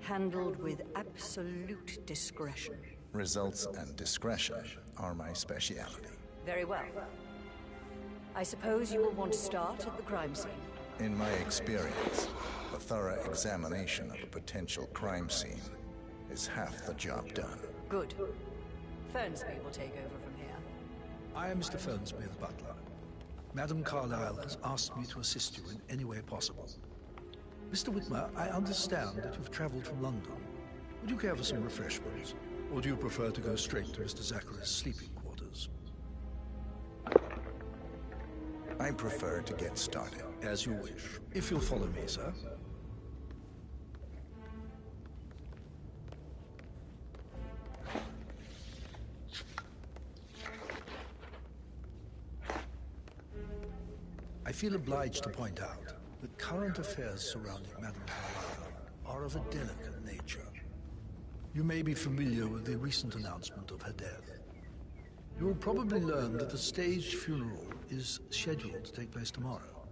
Handled with absolute discretion. Results and discretion are my speciality. Very well. I suppose you will want to start at the crime scene. In my experience, a thorough examination of a potential crime scene is half the job done. Good. Fernsby will take over from here. I am Mr. Fernsby, the butler. Madame Carlyle has asked me to assist you in any way possible. Mr. Whitmer, I understand that you've traveled from London. Would you care for some refreshments? Or do you prefer to go straight to Mr. Zachary's sleeping quarters? I prefer to get started. As you wish. If you'll follow me, sir. I feel obliged to point out that current affairs surrounding Madame Carlyle are of a delicate nature. You may be familiar with the recent announcement of her death. You will probably learn that a staged funeral is scheduled to take place tomorrow.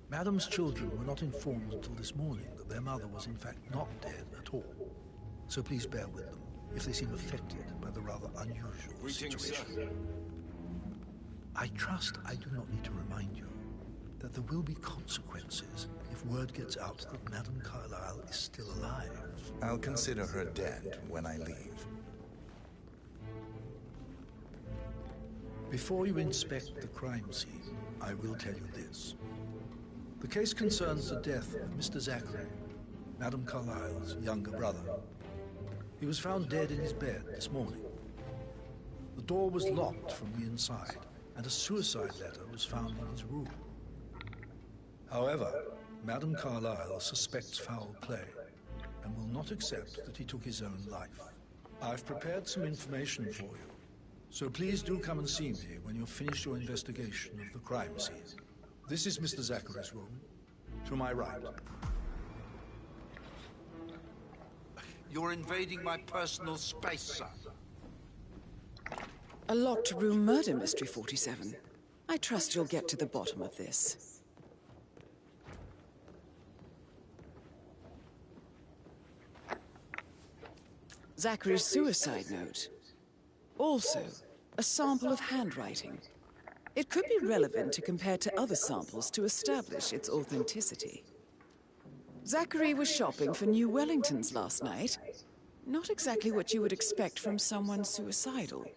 Madame's children were not informed until this morning that their mother was in fact not dead at all. So please bear with them if they seem affected by the rather unusual situation. Sir. I trust I do not need to remind you that there will be consequences if word gets out that Madame Carlyle is still alive. I'll consider her dead when I leave. Before you inspect the crime scene, I will tell you this. The case concerns the death of Mr. Zachary, Madame Carlyle's younger brother. He was found dead in his bed this morning. The door was locked from the inside, and a suicide letter was found in his room. However, Madame Carlyle suspects foul play and will not accept that he took his own life. I've prepared some information for you, so please do come and see me when you've finished your investigation of the crime scene. This is Mr. Zachary's room, to my right. You're invading my personal space, sir. A locked room murder mystery, 47. I trust you'll get to the bottom of this. Zachary's suicide note. Also, a sample of handwriting. It could be relevant to compare to other samples to establish its authenticity. Zachary was shopping for New Wellingtons last night. Not exactly what you would expect from someone suicidal.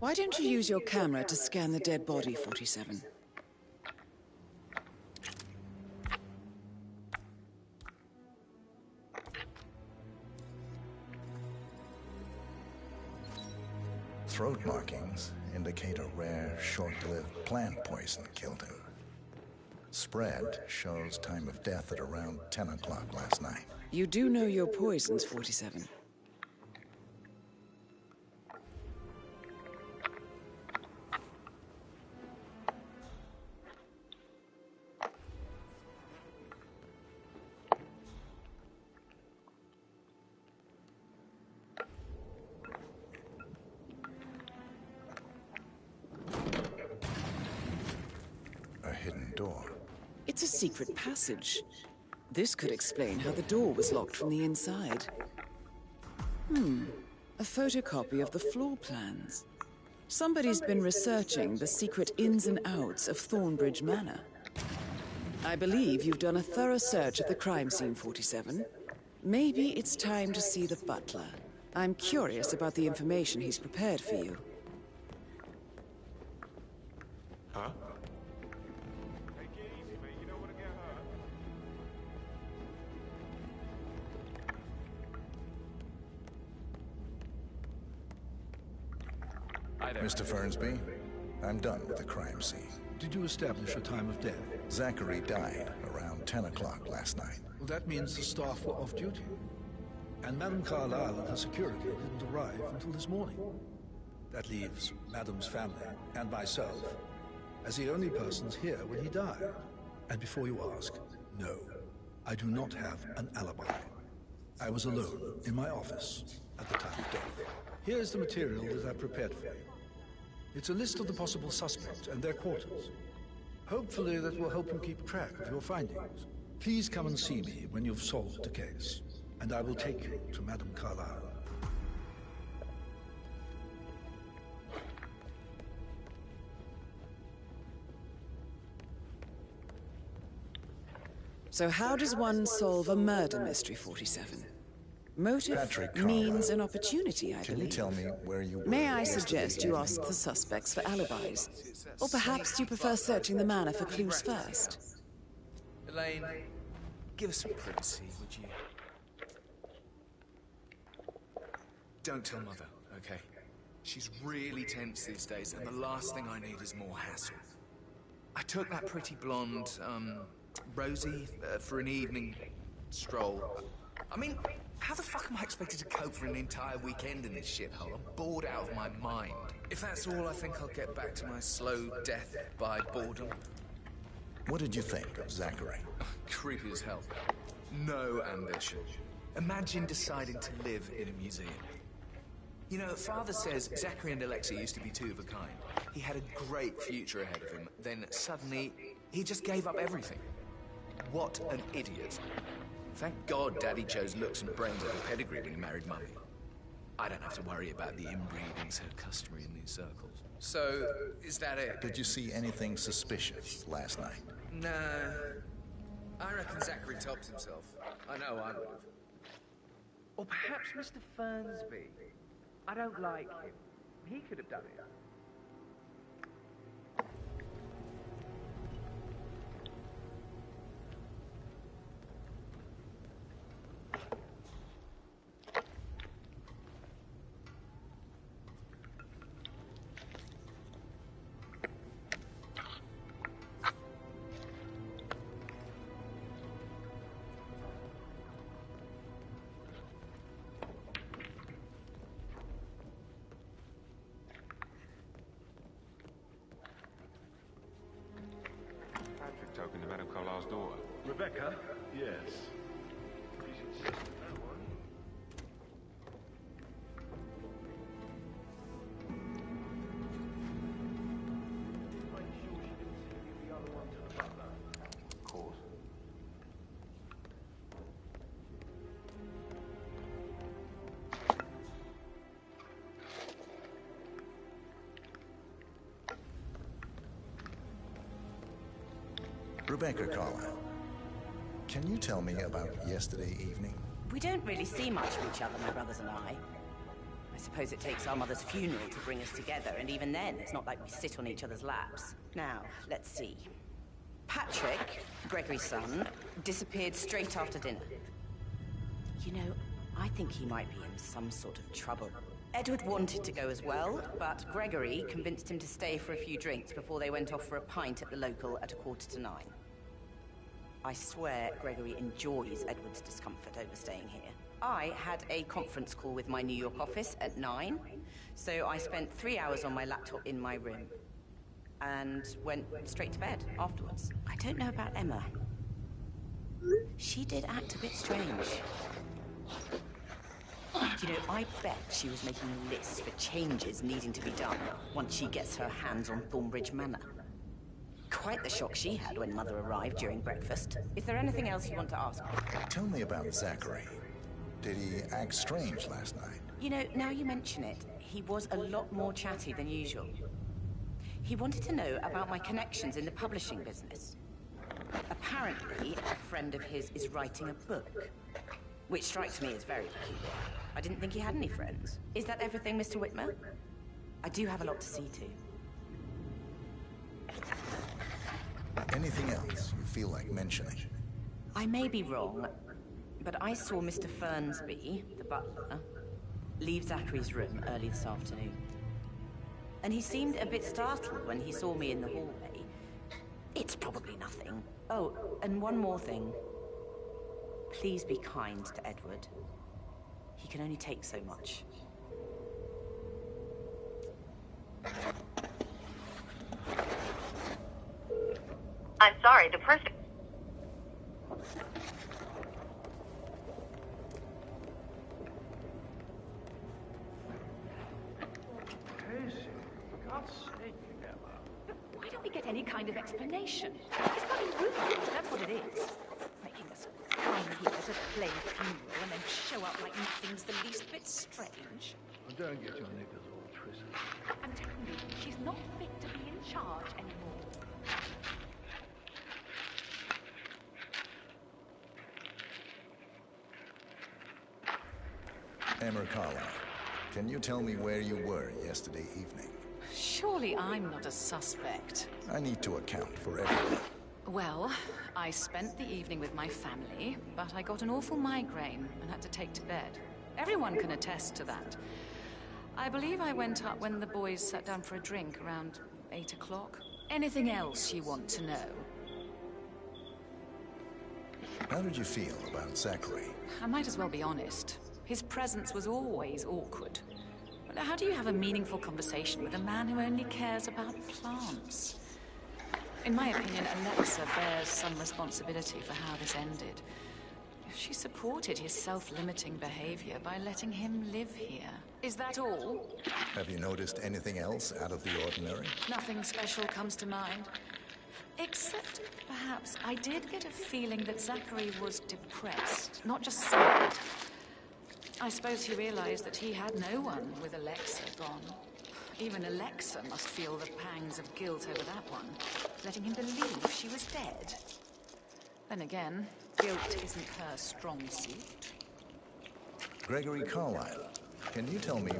Why don't you use your camera to scan the dead body, 47? Throat markings indicate a rare, short-lived plant poison killed him. Spread shows time of death at around 10 o'clock last night. You do know your poisons, 47. It's a secret passage. This could explain how the door was locked from the inside. A photocopy of the floor plans. Somebody's been researching the secret ins and outs of Thornbridge Manor. I believe you've done a thorough search of the crime scene, 47. Maybe it's time to see the butler. I'm curious about the information he's prepared for you. Huh? Mr. Fernsby, I'm done with the crime scene. Did you establish a time of death? Zachary died around 10 o'clock last night. Well, that means the staff were off duty. And Madame Carlyle and her security didn't arrive until this morning. That leaves Madame's family and myself as the only persons here when he died. And before you ask, no, I do not have an alibi. I was alone in my office at the time of death. Here's the material that I've prepared for you. It's a list of the possible suspects and their quarters. Hopefully that will help you keep track of your findings. Please come and see me when you've solved the case, and I will take you to Madame Carlyle. So how does one solve a murder mystery, 47? Motive, Patrick means, Carlyle. and opportunity, I Can you believe. tell me where you were May I yesterday suggest you evening? ask the suspects for alibis? Or perhaps you prefer searching the manor for clues first? Elaine, give us some privacy, would you? Don't tell Mother, okay? She's really tense these days, and the last thing I need is more hassle. I took that pretty blonde, Rosie, for an evening stroll. I mean, how the fuck am I expected to cope for an entire weekend in this shithole? I'm bored out of my mind. If that's all, I think I'll get back to my slow death by boredom. What did you think of Zachary? Creepy as hell. No ambition. Imagine deciding to live in a museum. You know, Father says Zachary and Alexei used to be two of a kind. He had a great future ahead of him. Then suddenly, he just gave up everything. What an idiot. Thank God Daddy chose looks and brains over pedigree when he married Mummy. I don't have to worry about the inbreeding so customary in these circles. So, is that it? Did you see anything suspicious last night? No. I reckon Zachary topped himself. I know I would have. Or perhaps Mr. Fernsby. I don't like him. He could have done it. Talking to Madame Carlyle's daughter. Rebecca? Yes. You should sit with that one. Make sure she didn't see the other one to the butler. Of course. Rebecca Carlyle, can you tell me about yesterday evening? We don't really see much of each other, my brothers and I. I suppose it takes our mother's funeral to bring us together, and even then, it's not like we sit on each other's laps. Now, let's see. Patrick, Gregory's son, disappeared straight after dinner. You know, I think he might be in some sort of trouble. Edward wanted to go as well, but Gregory convinced him to stay for a few drinks before they went off for a pint at the local at 9:15. I swear Gregory enjoys Edward's discomfort over staying here. I had a conference call with my New York office at 9, so I spent 3 hours on my laptop in my room and went straight to bed afterwards. I don't know about Emma. She did act a bit strange. You know, I bet she was making a list for changes needing to be done once she gets her hands on Thornbridge Manor. Quite the shock she had when Mother arrived during breakfast. Is there anything else you want to ask me? Tell me about Zachary. Did he act strange last night? You know, now you mention it, he was a lot more chatty than usual. He wanted to know about my connections in the publishing business. Apparently, a friend of his is writing a book, which strikes me as very peculiar. I didn't think he had any friends. Is that everything, Mr. Whitmer? I do have a lot to see to. Anything else you feel like mentioning? I may be wrong, but I saw Mr. Fernsby, the butler, leave Zachary's room early this afternoon. And he seemed a bit startled when he saw me in the hallway. It's probably nothing. Oh, and one more thing. Please be kind to Edward. He can only take so much. I'm sorry, the person... Casey, for God's sake, Emma. Why don't we get any kind of explanation? It's bloody rude, that's what it is. plain funeral and then show up like nothing's the least bit strange. Well, don't get your knickers all twisted. I'm telling you, she's not fit to be in charge anymore. Emma Carlyle, can you tell me where you were yesterday evening? Surely I'm not a suspect. I need to account for everything. Well, I spent the evening with my family, but I got an awful migraine and had to take to bed. Everyone can attest to that. I believe I went up when the boys sat down for a drink around 8 o'clock. Anything else you want to know? How did you feel about Zachary? I might as well be honest. His presence was always awkward. But how do you have a meaningful conversation with a man who only cares about plants? In my opinion, Alexa bears some responsibility for how this ended. She supported his self-limiting behavior by letting him live here. Is that all? Have you noticed anything else out of the ordinary? Nothing special comes to mind. Except, perhaps, I did get a feeling that Zachary was depressed, not just sad. I suppose he realized that he had no one with Alexa gone. Even Alexa must feel the pangs of guilt over that one, letting him believe she was dead. Then again, guilt isn't her strong suit. Gregory Carlyle, can you tell me...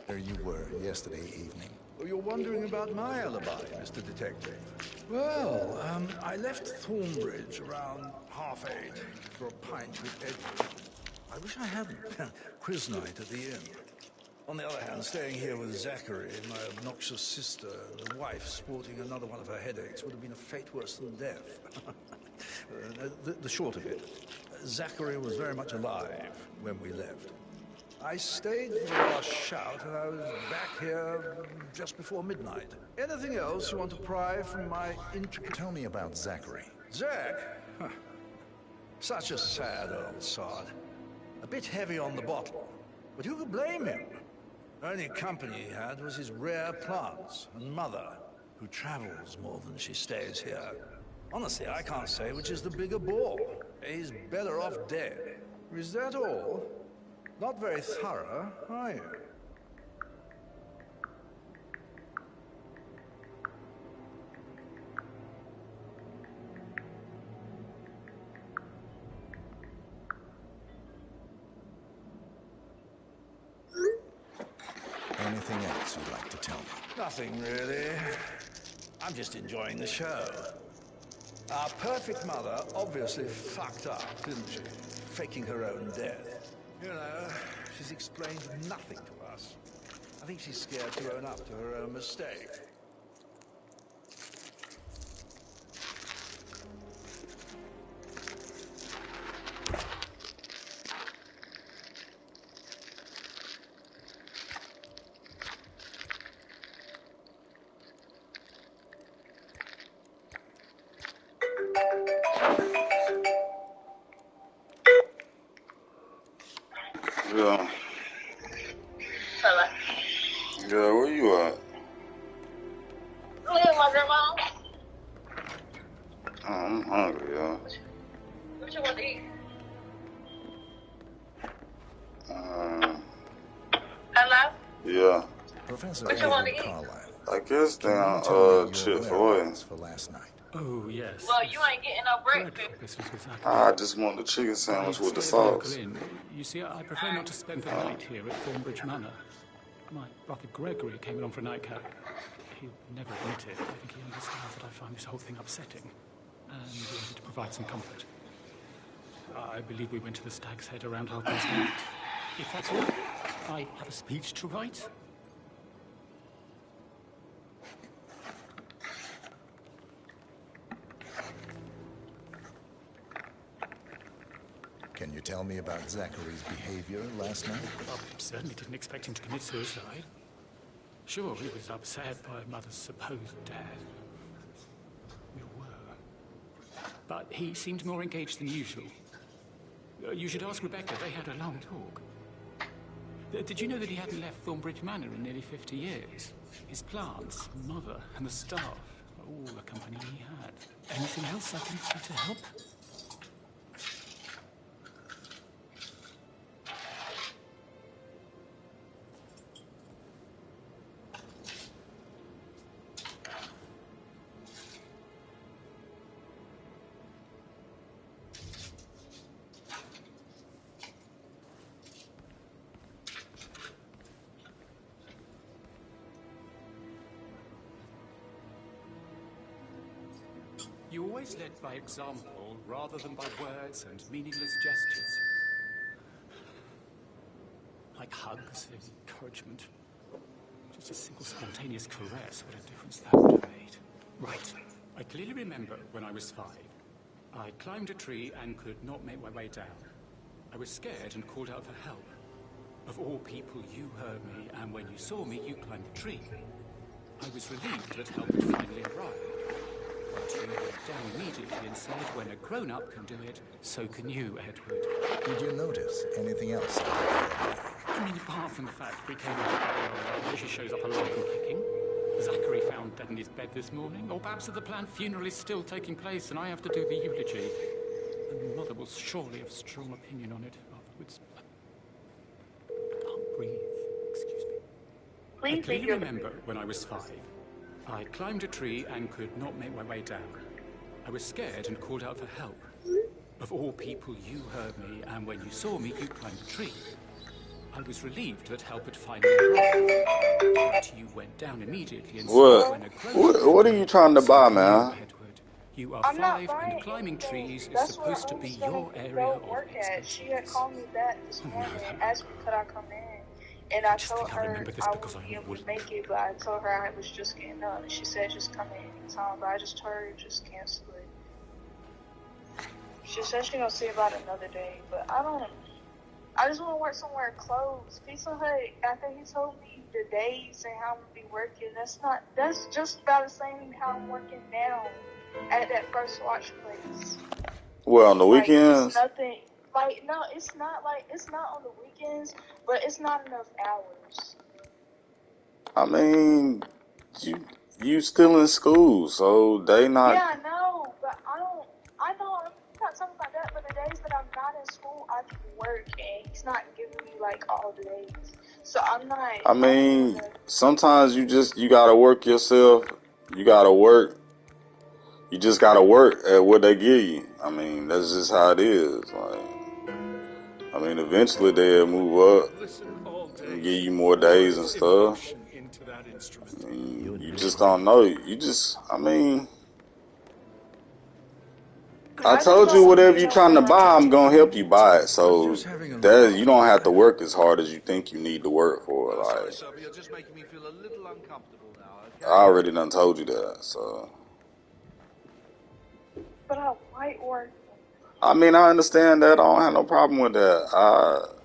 where you were yesterday evening? Oh, you're wondering about my alibi, Mr. Detective. Well, I left Thornbridge around 8:30 for a pint with Edward. I wish I hadn't. Quiz night at the inn. On the other hand, staying here with Zachary, my obnoxious sister, and the wife sporting another one of her headaches would have been a fate worse than death. The short of it, Zachary was very much alive when we left. I stayed for the last shout, and I was back here just before midnight. Anything else you want to pry from my intricate... Tell me about Zachary. Zach? Huh. Such a sad old sod. A bit heavy on the bottle, but who could blame him? The only company he had was his rare plants and mother, who travels more than she stays here. Honestly, I can't say which is the bigger bore. He's better off dead. Is that all? Not very thorough, are you? Anything else you'd like to tell me? Nothing, really. I'm just enjoying the show. Our perfect mother obviously fucked up, didn't she? Faking her own death. You know, she's explained nothing to us. I think she's scared to own up to her own mistake. Yeah. Hello. Yeah, where you at? I'm with my grandma. Oh, I'm hungry, yo. What you want to eat? Hello? Yeah. Professor What you want to Edward eat? Carlyle. I guess Can you down, tell me your Chick-fil-A. whereabouts for last night? Oh, yes. Well, you ain't getting no breakfast. I just want the chicken sandwich with the sauce. You see, I prefer not to spend the night here at Thornbridge Manor. My brother Gregory came along for a nightcap. He'll never admit it. I think he understands that I find this whole thing upsetting. And he wanted to provide some comfort. I believe we went to the Stag's Head around 8:30. If that's all, I have a speech to write. Can you tell me about Zachary's behavior last night? I certainly didn't expect him to commit suicide. Sure, he was upset by Mother's supposed death. We all were. but he seemed more engaged than usual. You should ask Rebecca. They had a long talk. Did you know that he hadn't left Thornbridge Manor in nearly 50 years? His plants, mother, and the staff, all the company he had. Anything else I can do to help? You always led by example rather than by words and meaningless gestures. Like hugs, encouragement. Just a simple spontaneous caress, what a difference that would have made. Right. I clearly remember when I was 5. I climbed a tree and could not make my way down. I was scared and called out for help. Of all people, you heard me, and when you saw me, you climbed the tree. I was relieved that help had finally arrived. But you went down immediately and said, when a grown-up can do it, so can you, Edward. Did you notice anything else? I mean, apart from the fact we came into the and she shows up alive and kicking. Zachary found dead in his bed this morning. Or perhaps that the planned funeral is still taking place and I have to do the eulogy. And Mother will surely have a strong opinion on it afterwards. I can't breathe. Excuse me. I clearly remember when I was 5. I climbed a tree and could not make my way down. I was scared and called out for help. Of all people, you heard me, and when you saw me, you climbed the tree. I was relieved that help had finally arrived. But you went down immediately and said when a What are you trying to buy, man? You are 5 and climbing trees is supposed to be your area of expertise. She had called me back this morning and asked me could I come in. And I told her I wouldn't be able to make it, but I told her I was just getting up. And she said just come in anytime, but I just told her just cancel it. She said she's gonna see about another day, but I just want to work somewhere close. Pizza Hut, after he told me the days and how I'm gonna be working, that's just about the same how I'm working now at that First Watch place. Well, on the weekends? It's nothing. No, it's not on the weekends, but it's not enough hours. I mean, you still in school, so they not. Yeah, I know, but I know, I'm not talking about that, but the days that I'm not in school, I can work, and he's not giving me, all the days. So I'm not. I mean, sometimes you gotta work yourself. You gotta work. You just gotta work at what they give you. I mean, that's just how it is. I mean, eventually they'll move up and give you more days and stuff. I mean, you just don't know. I told you whatever you're trying to buy, I'm gonna help you buy it. So that you don't have to work as hard as you think you need to work for. Sorry, sir, but you're just making me feel a little uncomfortable now, okay? I already done told you that, so. But I might work. I mean, I understand that. I don't have no problem with that.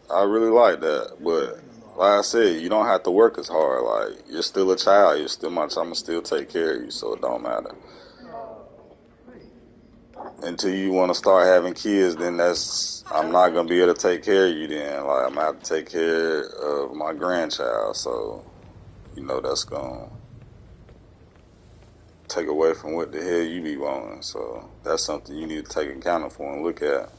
I really like that. But like I said, you don't have to work as hard. Like, you're still a child. You're still my child. I'm going to still take care of you, so it don't matter. Until you want to start having kids, then I'm not going to be able to take care of you then. Like, I'm going to have to take care of my grandchild. So, that's going to take away from what the hell you be wanting. So that's something you need to take account for and look at.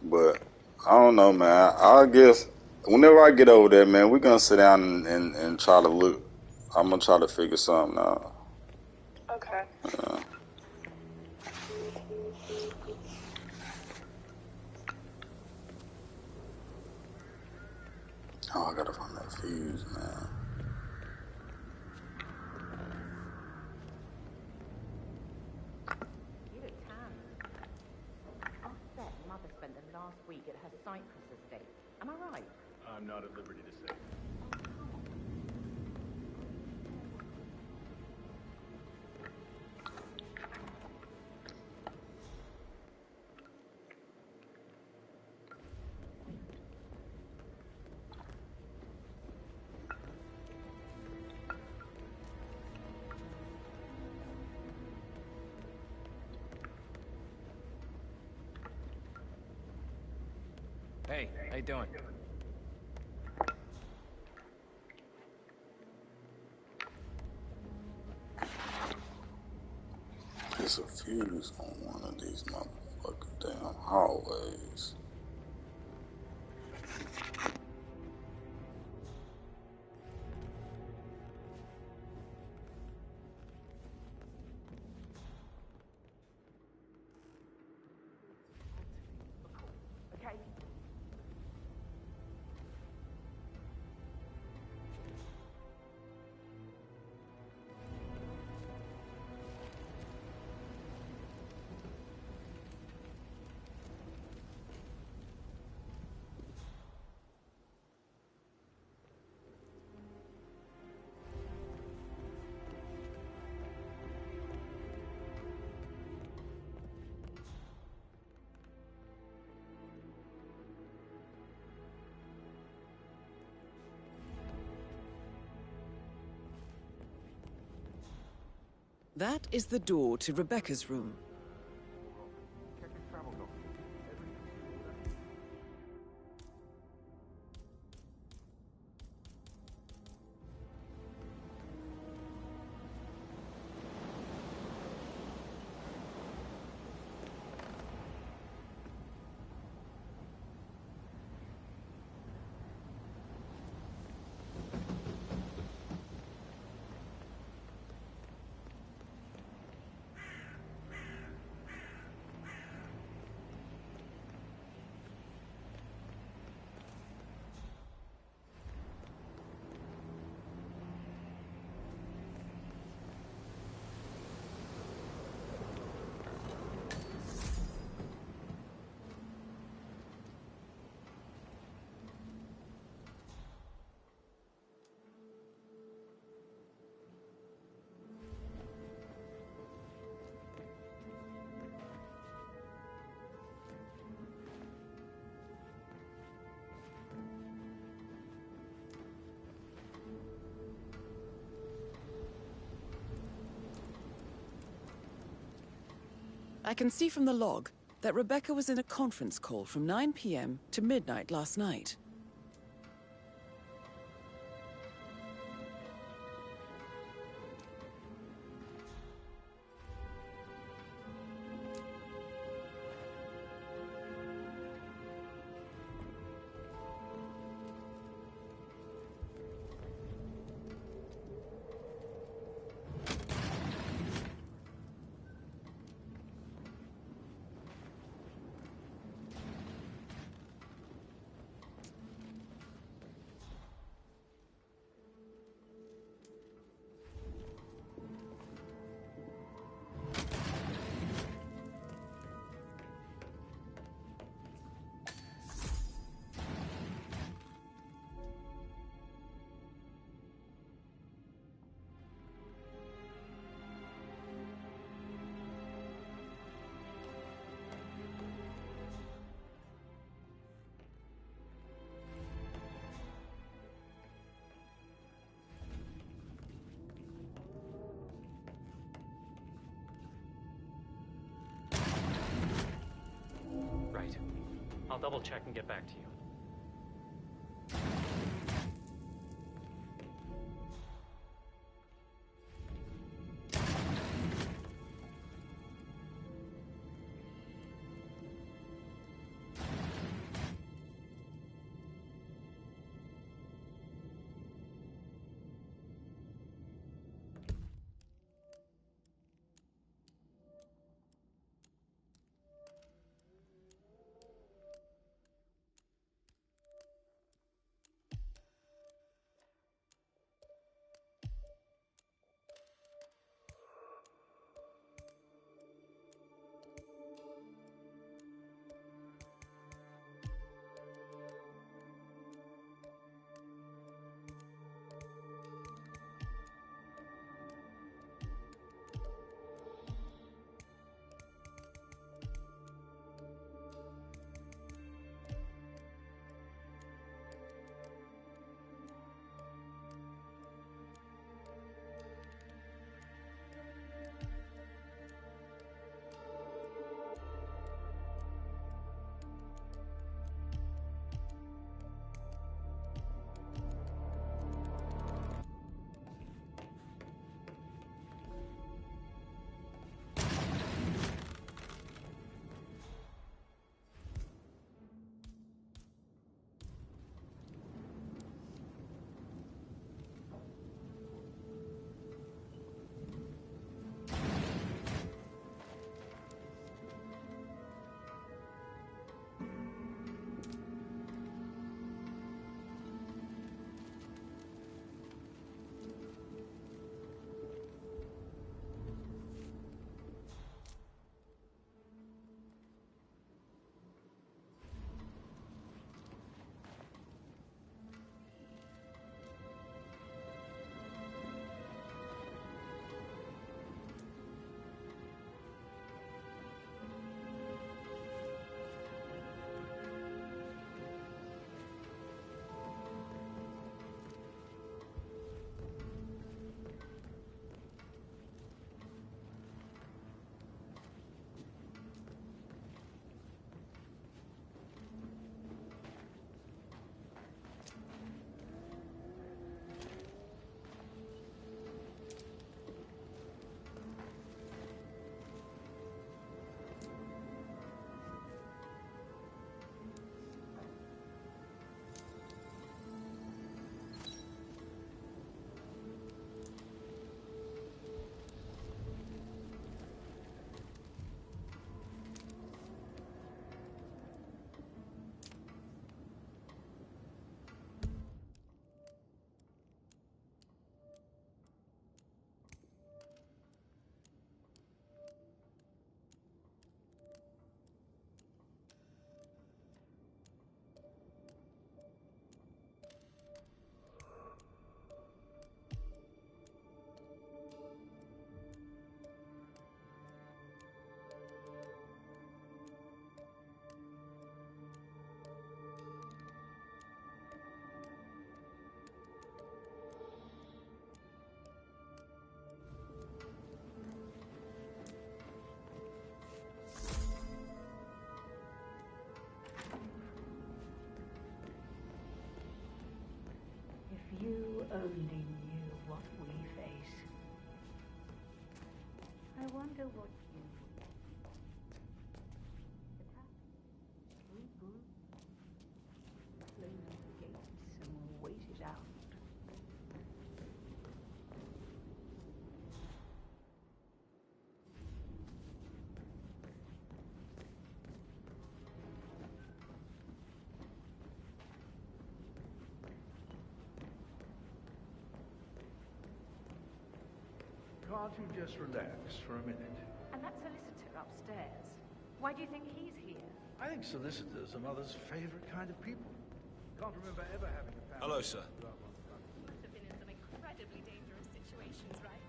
But I don't know, man. I guess whenever I get over there, man, we're gonna sit down and try to look. I'm gonna try to figure something out. Okay. Yeah. Oh, I gotta find that fuse, man. Mother spent the last week at her Cyprus estate. Am I right? I'm not at liberty to say. Hey, how you doing? There's a fuse on one of these motherfucking damn hallways. Okay. That is the door to Rebecca's room. Check his travel documents. Everything's in order. I can see from the log that Rebecca was in a conference call from 9 p.m. to midnight last night. Right. I'll double check and get back to you. only knew what we face. I wonder what you would. Attack. Regroup. Close the gates and wait it out. Can't you just relax for a minute? And that solicitor upstairs. Why do you think he's here? I think solicitors are Mother's favorite kind of people. Can't remember ever having a family. Hello, sir. You must have been in some incredibly dangerous situations, right?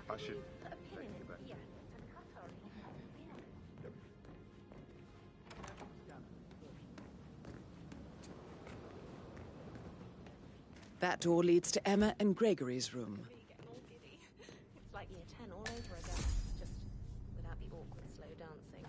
I should A pin in it, back. yeah. To cut or That door leads to Emma and Gregory's room. It's like year 10 all over again, just without the awkward slow dancing.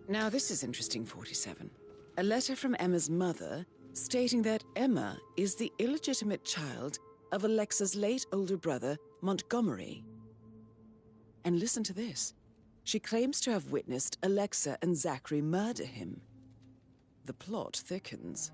Now this is interesting, 47. A letter from Emma's mother stating that Emma is the illegitimate child of Alexa's late older brother, Montgomery. And listen to this. She claims to have witnessed Alexa and Zachary murder him. The plot thickens.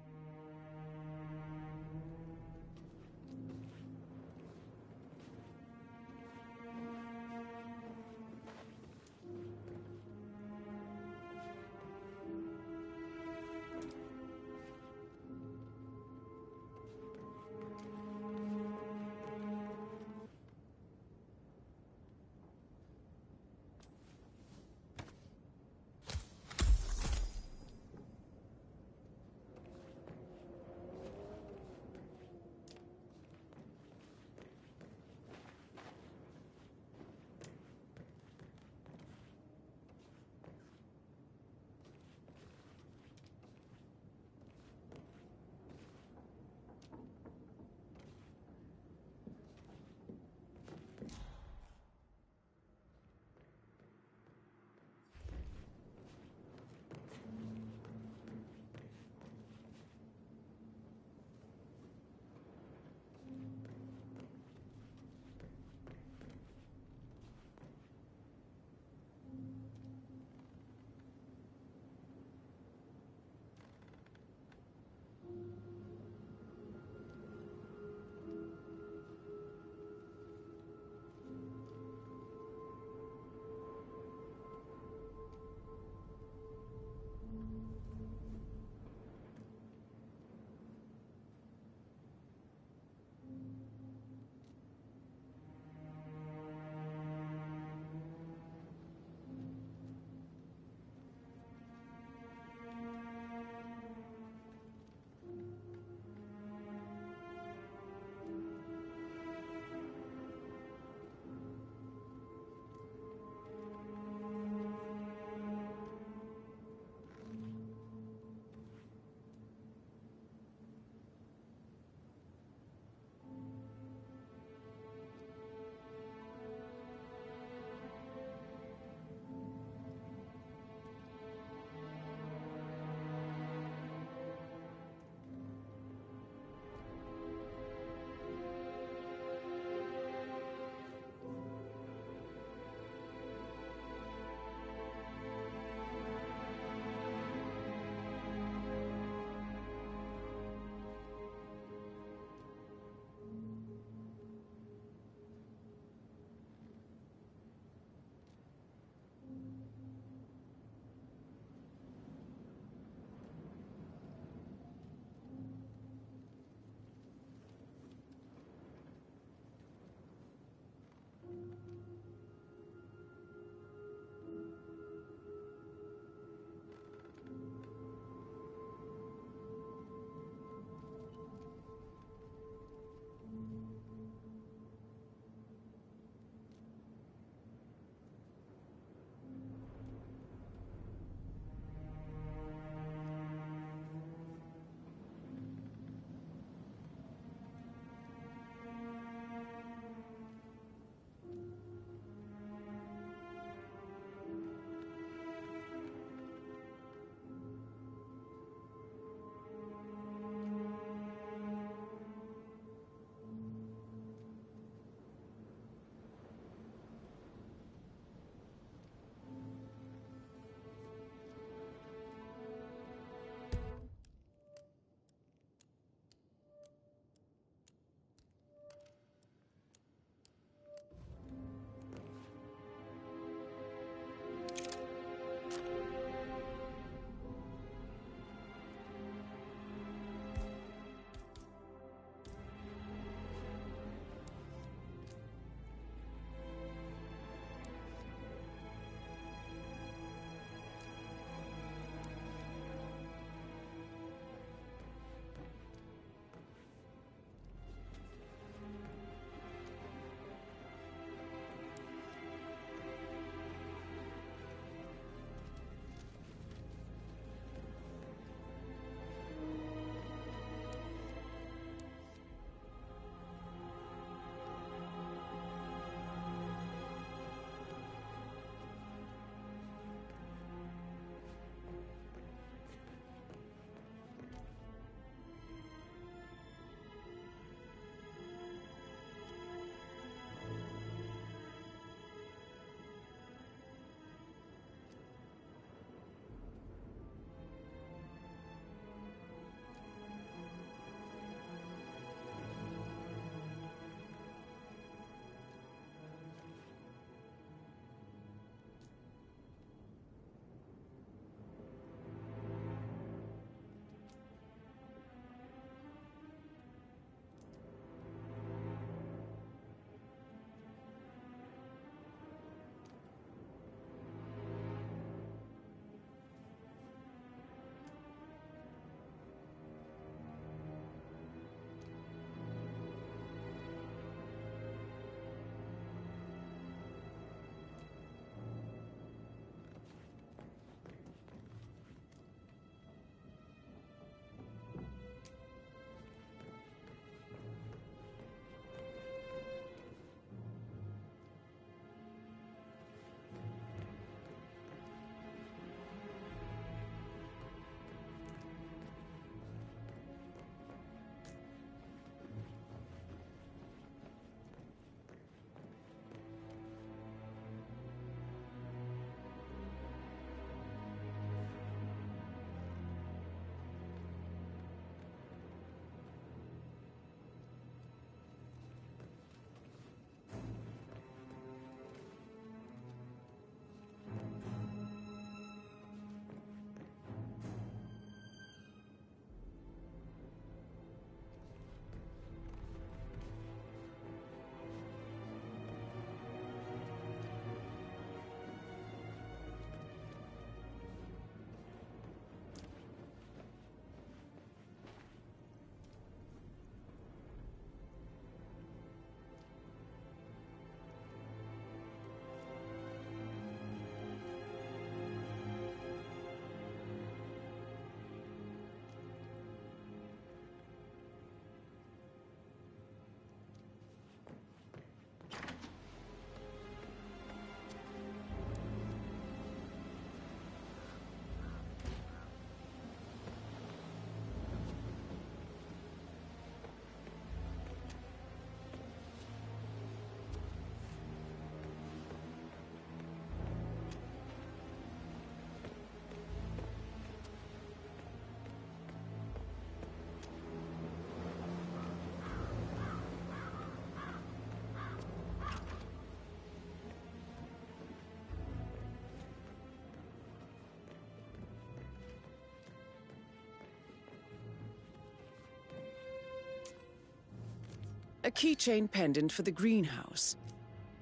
A keychain pendant for the greenhouse.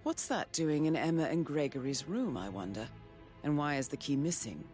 What's that doing in Emma and Gregory's room, I wonder? And why is the key missing?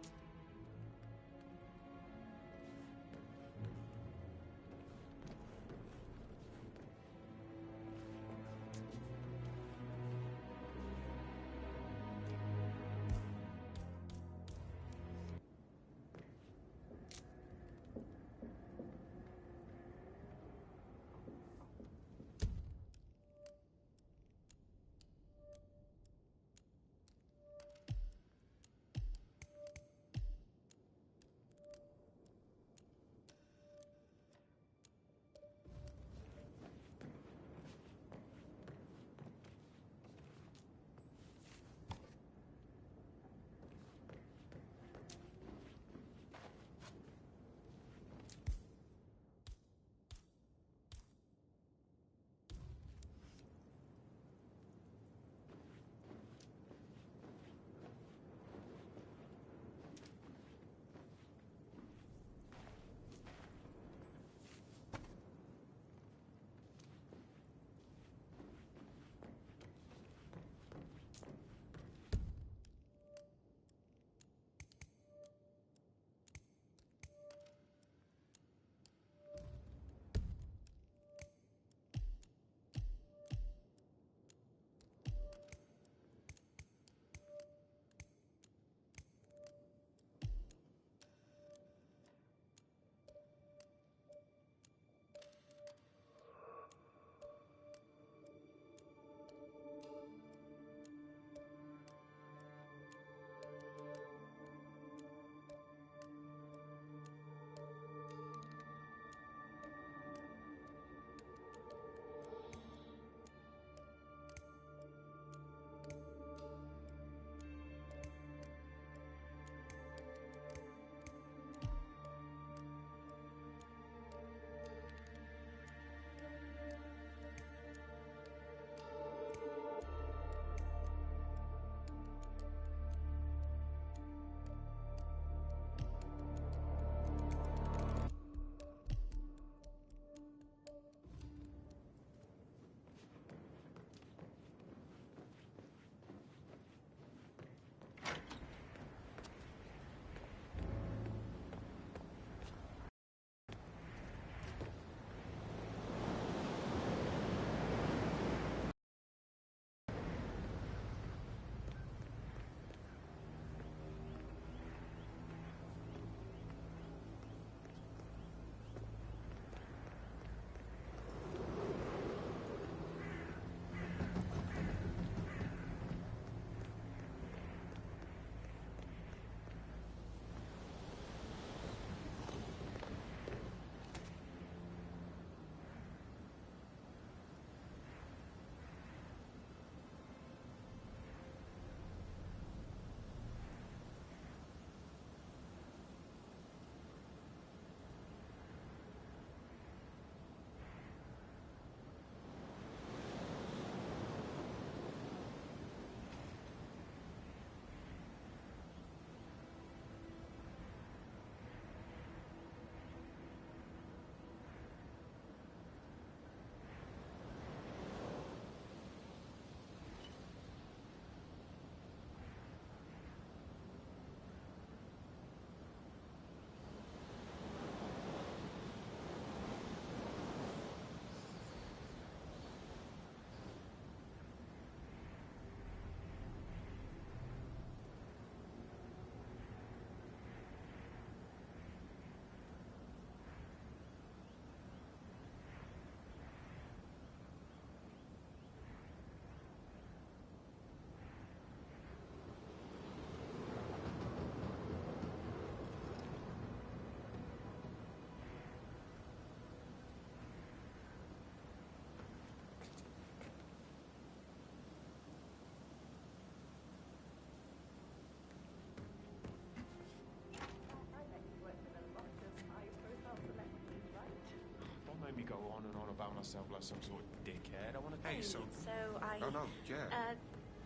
Don't make me go on about myself like some sort of dickhead. I want to tell you something. So I... Oh, no, yeah.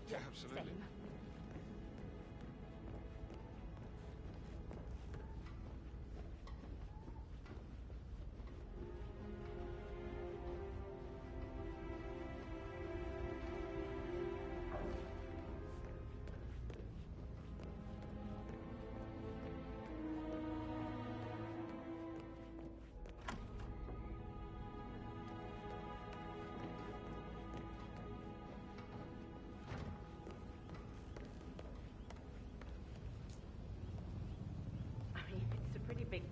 Yeah, absolutely. same.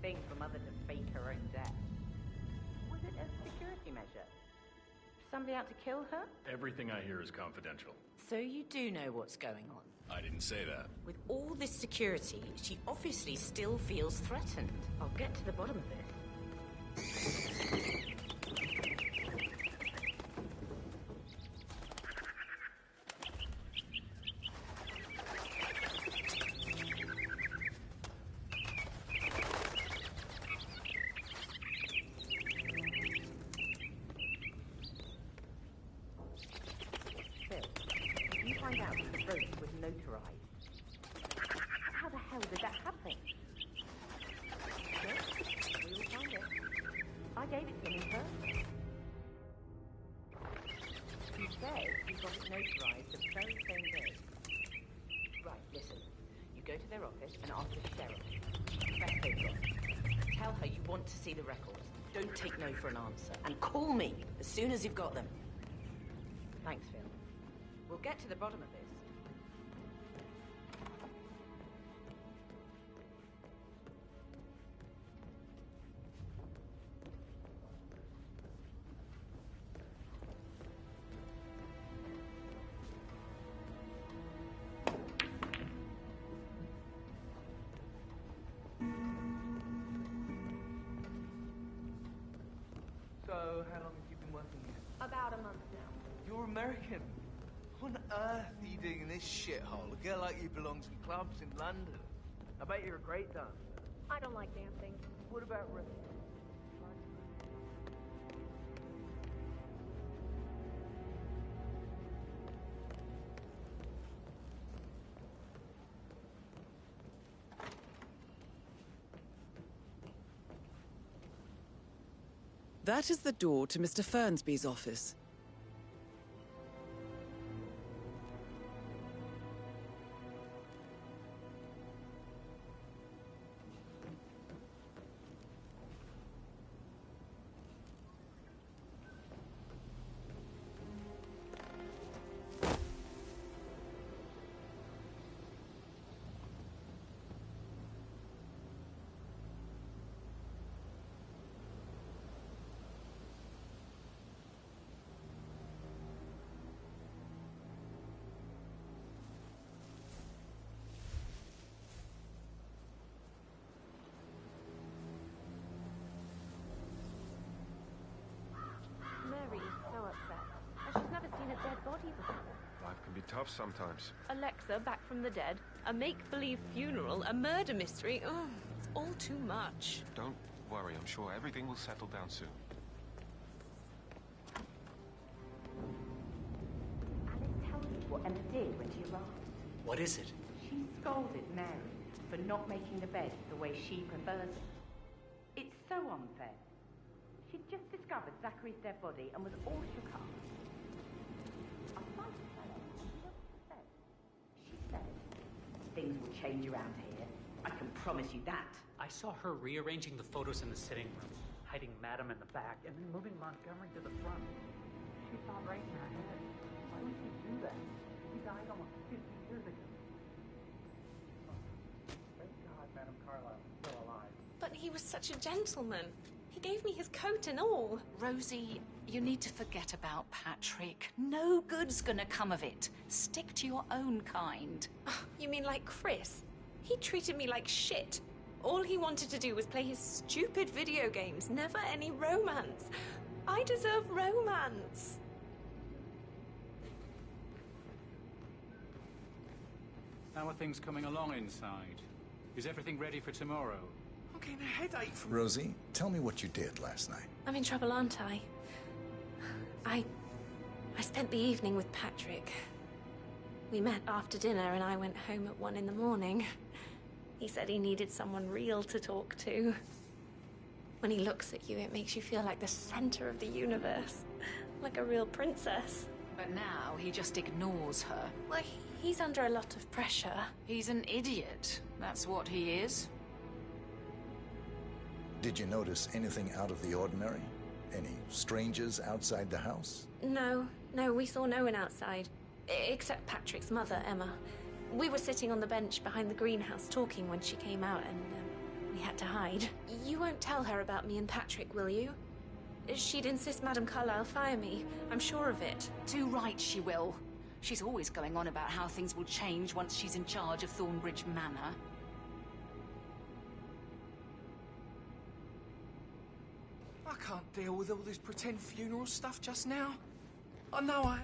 thing for Mother to fake her own death. Was it a security measure? Somebody out to kill her? Everything I hear is confidential. So you do know what's going on? I didn't say that. With all this security, she obviously still feels threatened. I'll get to the bottom of this. Don't take no for an answer. And call me as soon as you've got them. Thanks, Phil. We'll get to the bottom of this. So, how long have you been working here? About a month now. You're American. What on earth are you doing in this shithole? A girl like you belongs in clubs in London. I bet you're a great dancer. I don't like dancing. What about rhythm? That is the door to Mr. Fernsby's office. Mary is so upset. And she's never seen a dead body before. Life can be tough sometimes. Alexa back from the dead, a make-believe funeral, a murder mystery. Oh, it's all too much. Don't worry, I'm sure everything will settle down soon. Alice, tell me what Emma did when she arrived. What is it? She scolded Mary for not making the bed the way she prefers it. It's so unfair. She'd just discovered Zachary's dead body and was all shook up. I tried to tell her, and you know what she said? She said, things will change around here. I can promise you that. I saw her rearranging the photos in the sitting room, hiding Madam in the back, and then moving Montgomery to the front. She thought right in her head. Why would she do that? He died almost 50 years ago. Thank God Madam Carlyle is still alive. But he was such a gentleman. He gave me his coat and all. Rosie, you need to forget about Patrick. No good's gonna come of it. Stick to your own kind. Oh, you mean like Chris? He treated me like shit. All he wanted to do was play his stupid video games, never any romance. I deserve romance. How are things coming along inside? Is everything ready for tomorrow? I'm getting a headache from... Rosie, tell me what you did last night. I'm in trouble, aren't I? I spent the evening with Patrick. We met after dinner and I went home at 1 in the morning. He said he needed someone real to talk to. When he looks at you, it makes you feel like the center of the universe. Like a real princess. But now he just ignores her. Well, he's under a lot of pressure. He's an idiot. That's what he is. Did you notice anything out of the ordinary? Any strangers outside the house? No, we saw no one outside. Except Patrick's mother, Emma. We were sitting on the bench behind the greenhouse talking when she came out and we We had to hide. You won't tell her about me and Patrick, will you? She'd insist Madame Carlyle fire me. I'm sure of it. Too right she will. She's always going on about how things will change once she's in charge of Thornbridge Manor. I can't deal with all this pretend funeral stuff just now. I know I...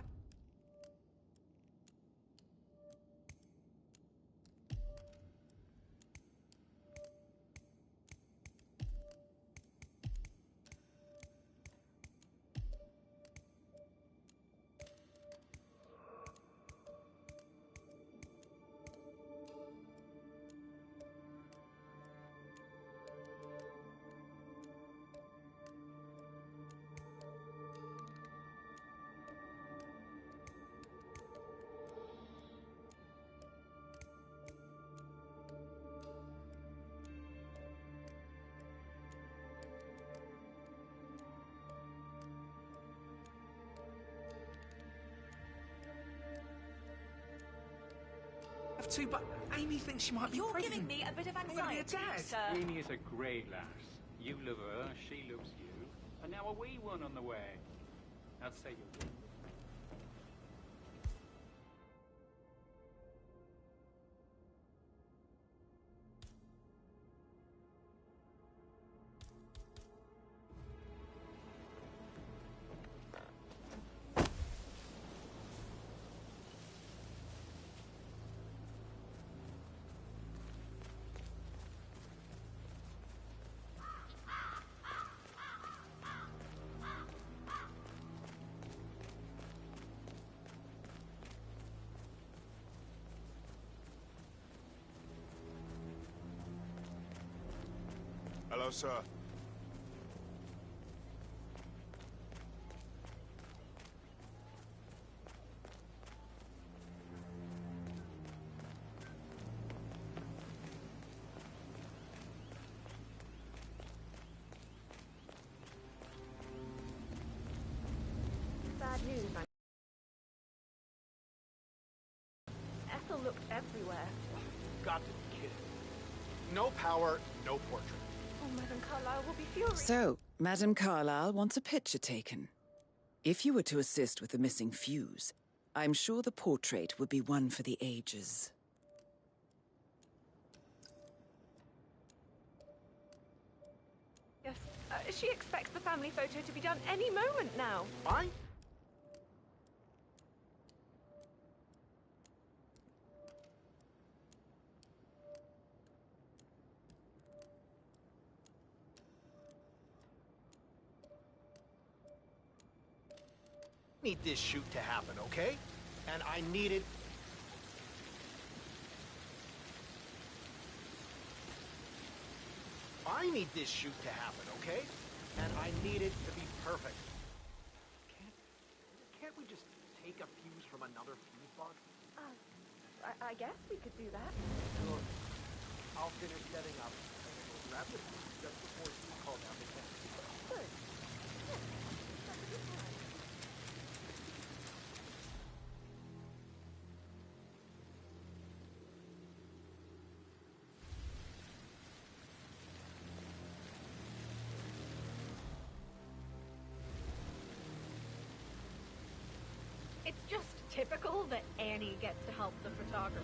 too, but Amy thinks she might be pregnant. You're giving me a bit of anxiety, sir. Amy is a great lass. You love her, she loves you, and now a wee one on the way. I'd say you're... Hello, sir. Bad news, man. Ethel looked everywhere. Got to be kidding. No power, no portrait. Oh, Madame Carlyle will be furious. So, Madame Carlyle wants a picture taken. If you were to assist with the missing fuse, I'm sure the portrait would be one for the ages. Yes, she expects the family photo to be done any moment now. I need this shoot to happen, okay? And I need it... I need this shoot to happen, okay? And I need it to be perfect. Can't we just take a fuse from another fuse box? I guess we could do that. Sure. I'll finish setting up. And grab the fuse just before you call down the test. Good. Yeah, that's a good plan. It's just typical that Annie gets to help the photographer.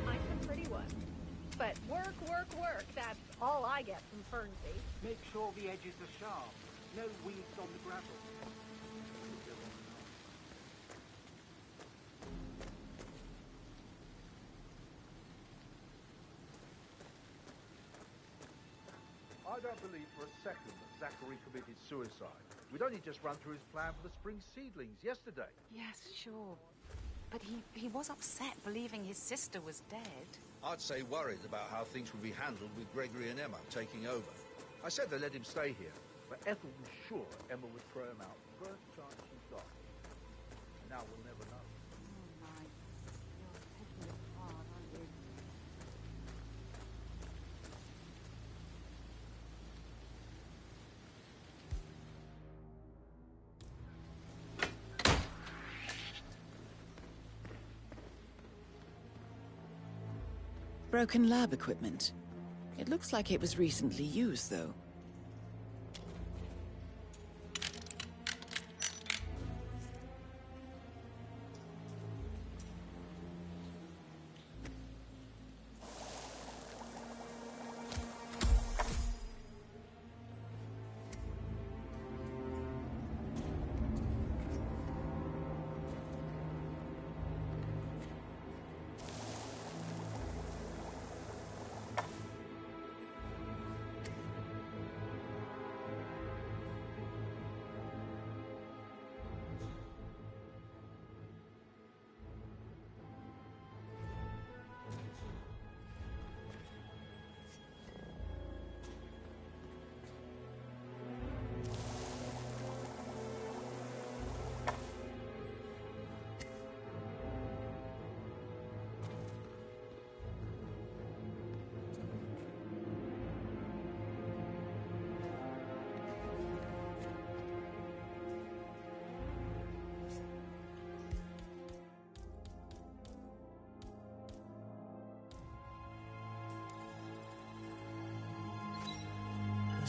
I'm the pretty one. But work, work, work, that's all I get from Fernsey. Make sure the edges are sharp. No weeds on the gravel. I don't believe for a second that Zachary committed suicide. We'd only just run through his plan for the spring seedlings yesterday. Yes, sure. But he was upset believing his sister was dead. I'd say worried about how things would be handled with Gregory and Emma taking over. I said they let him stay here, but Ethel was sure Emma would throw him out the first chance she got. Now we'll never know. Oh, my. You're taking it hard, aren't you? Broken lab equipment. It looks like it was recently used, though.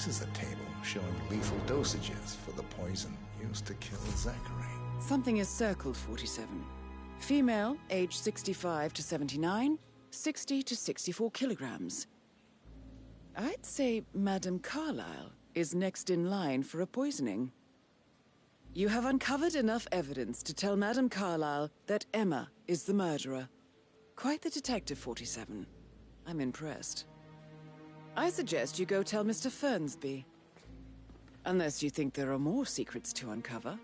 This is a table showing lethal dosages for the poison used to kill Zachary. Something is circled, 47. Female, age 65 to 79, 60 to 64 kilograms. I'd say Madame Carlyle is next in line for a poisoning. You have uncovered enough evidence to tell Madame Carlyle that Emma is the murderer. Quite the detective, 47. I'm impressed. I suggest you go tell Mr. Fernsby. Unless you think there are more secrets to uncover.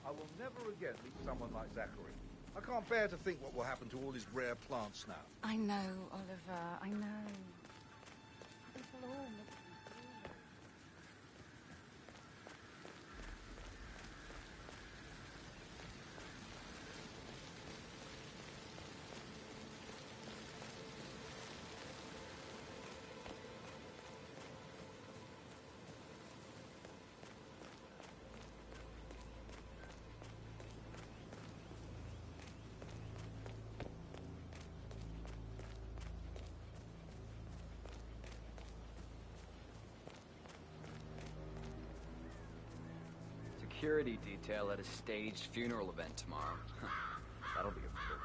I will never again meet someone like Zachary. I can't bear to think what will happen to all these rare plants now. I know, Oliver, I know. People all look Security detail at a staged funeral event tomorrow. That'll be a trip.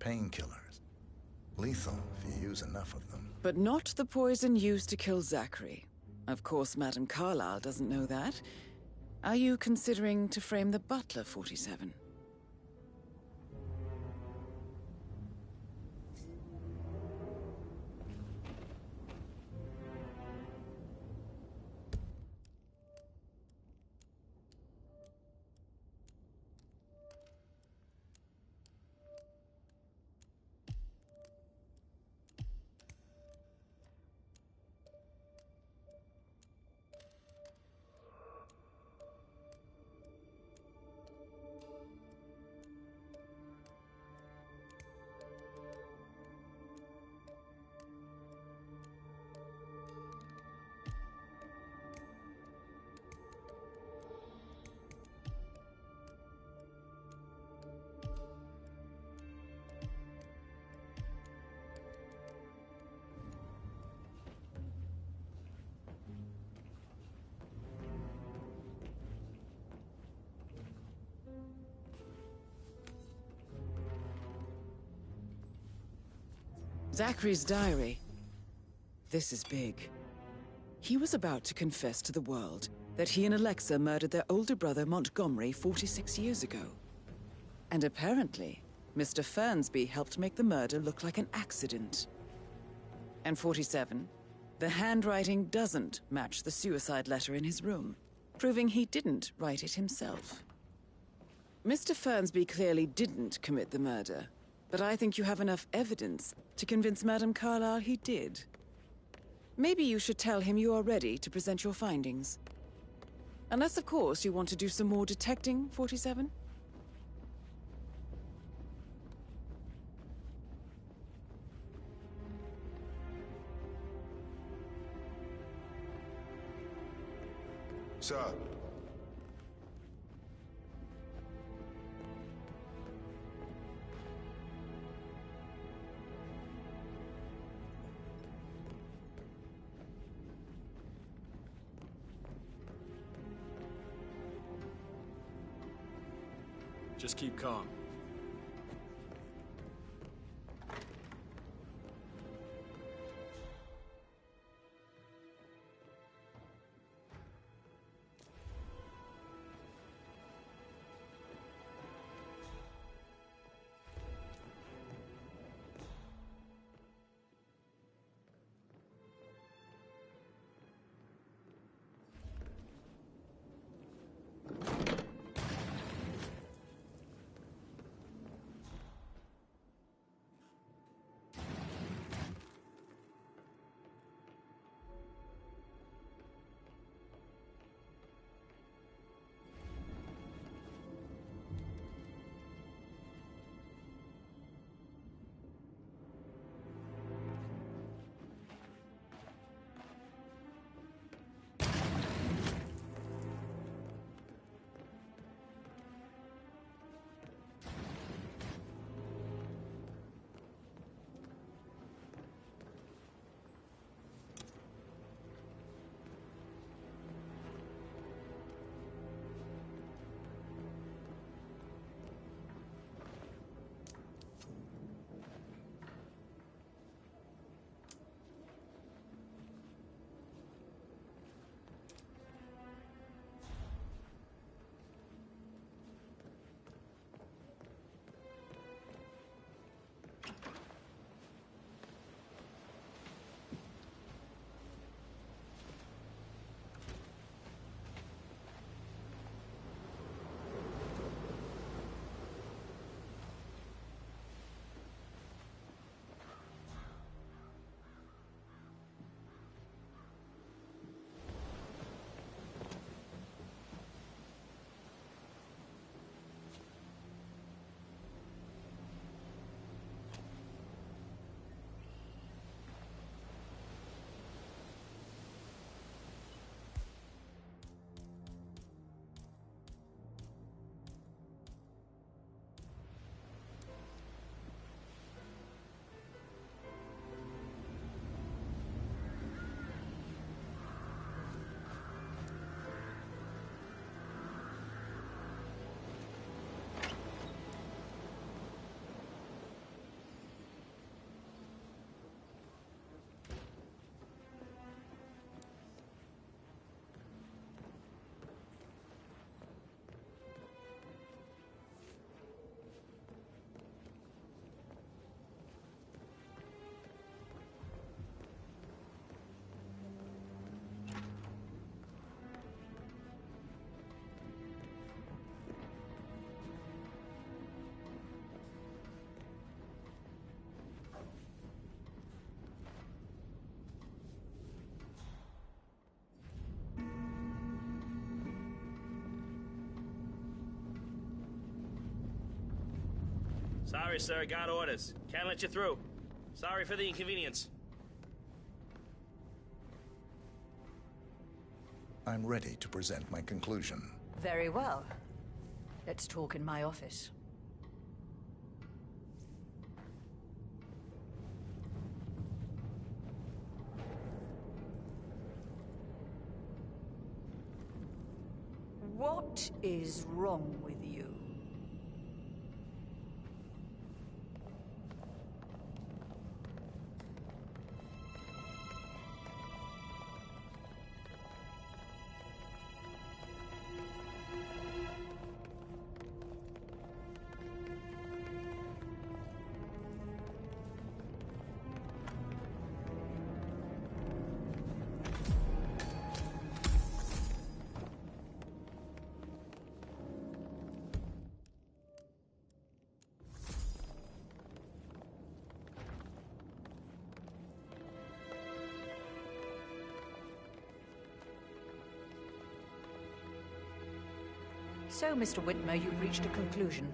painkillers. Lethal if you use enough of them. But not the poison used to kill Zachary. Of course, Madame Carlyle doesn't know that. Are you considering to frame the butler, 47? Zachary's diary. This is big. He was about to confess to the world that he and Alexa murdered their older brother Montgomery 46 years ago. And apparently, Mr. Fernsby helped make the murder look like an accident. And 47, the handwriting doesn't match the suicide letter in his room, proving he didn't write it himself. Mr. Fernsby clearly didn't commit the murder, but I think you have enough evidence to convince Madame Carlyle he did. Maybe you should tell him you are ready to present your findings. Unless, of course, you want to do some more detecting, 47? Sir. Just keep calm. Sorry, sir. Got orders. Can't let you through. Sorry for the inconvenience. I'm ready to present my conclusion. Very well. Let's talk in my office. What is wrong with you? So, Mr. Whitmer, you've reached a conclusion.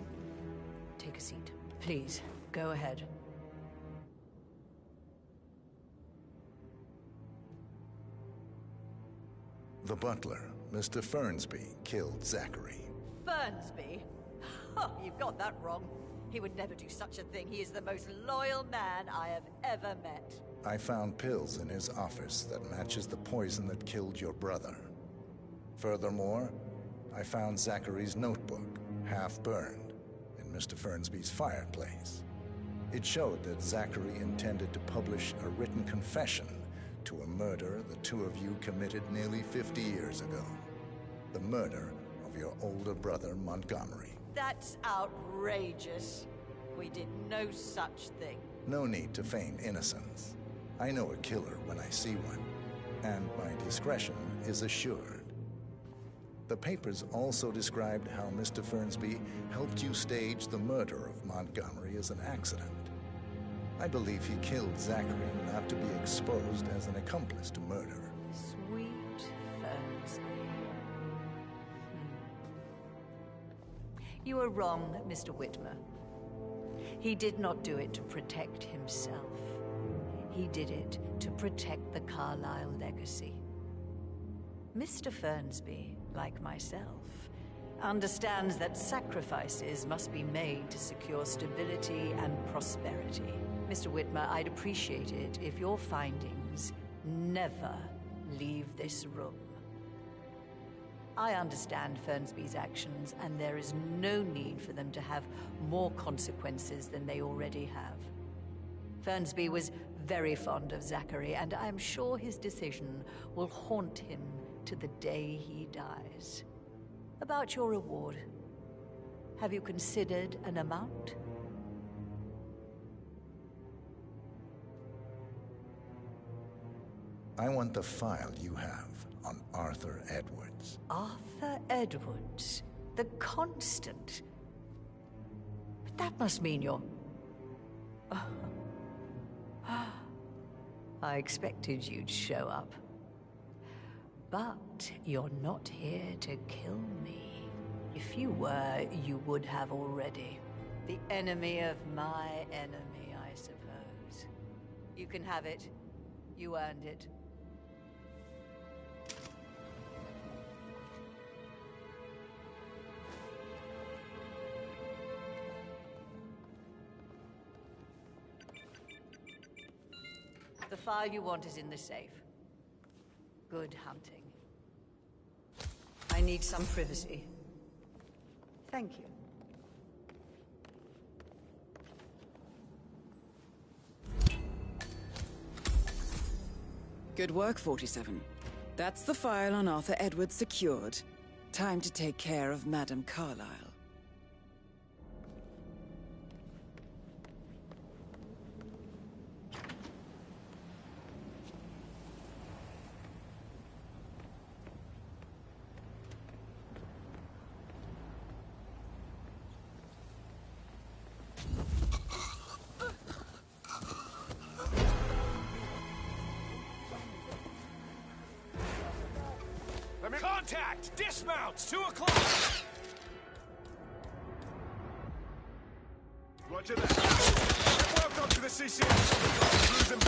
Take a seat. Please, go ahead. The butler, Mr. Fernsby, killed Zachary. Fernsby? Oh, you've got that wrong. He would never do such a thing. He is the most loyal man I have ever met. I found pills in his office that matches the poison that killed your brother. Furthermore, I found Zachary's notebook, half burned, in Mr. Fernsby's fireplace. It showed that Zachary intended to publish a written confession to a murder the two of you committed nearly 50 years ago. The murder of your older brother, Montgomery. That's outrageous. We did no such thing. No need to feign innocence. I know a killer when I see one, and my discretion is assured. The papers also described how Mr. Fernsby helped you stage the murder of Montgomery as an accident. I believe he killed Zachary not to be exposed as an accomplice to murder. Sweet Fernsby. You are wrong, Mr. Whitmer. He did not do it to protect himself. He did it to protect the Carlyle legacy. Mr. Fernsby, like myself, understands that sacrifices must be made to secure stability and prosperity. Mr. Whitmer, I'd appreciate it if your findings never leave this room. I understand Fernsby's actions, and there is no need for them to have more consequences than they already have. Fernsby was very fond of Zachary, and I'm sure his decision will haunt him to the day he dies. About your reward, have you considered an amount? I want the file you have on Arthur Edwards. Arthur Edwards, the Constant. But that must mean you're... I expected you'd show up. But you're not here to kill me. If you were, you would have already. The enemy of my enemy, I suppose. You can have it. You earned it. The file you want is in the safe. Good hunting. I need some privacy. Thank you. Good work, 47. That's the file on Arthur Edwards secured. Time to take care of Madame Carlyle. Contact! Dismounts! 2 o'clock! Bloodshot Roger that. Welcome to the CCS. Lose him.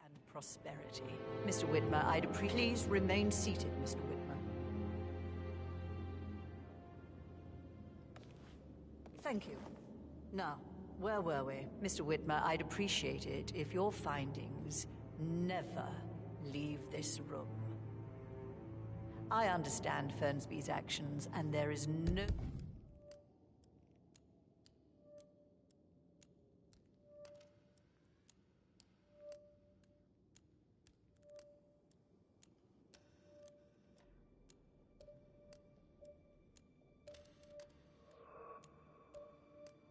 And prosperity. Mr. Whitmer, I'd appreciate. Please remain seated, Mr. Whitmer. Thank you. Now, where were we? Mr. Whitmer, I'd appreciate it if your findings never leave this room. I understand Fernsby's actions, and there is no...